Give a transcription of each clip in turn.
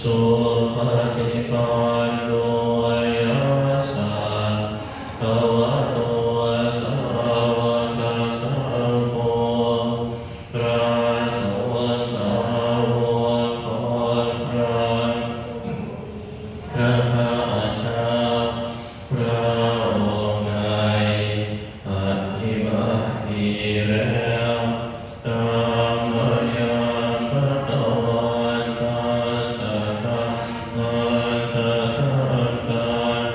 สุปฏิปันโนยัสสะภะคะโตสาวกสังโฆพระสงฆ์สาวกของพระอาจารย์พระองค์ใดปฏิบัติดีแล้วตามยังพระตวันตัสสะภะคะสะสะกัน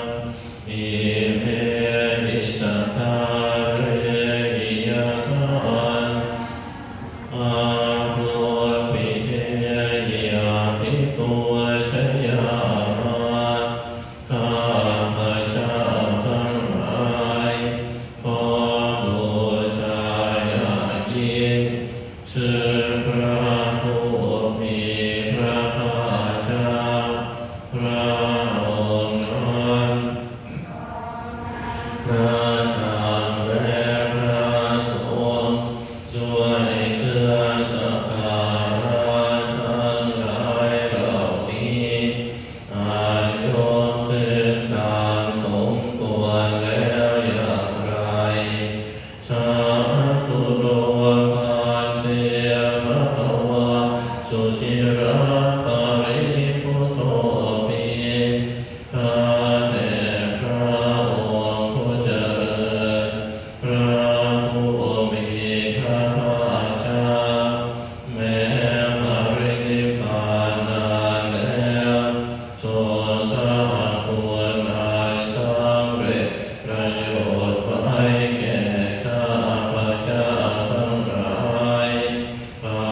อิเมหิสัทธาเรหิยทันอาโลปิเทยาภิตุ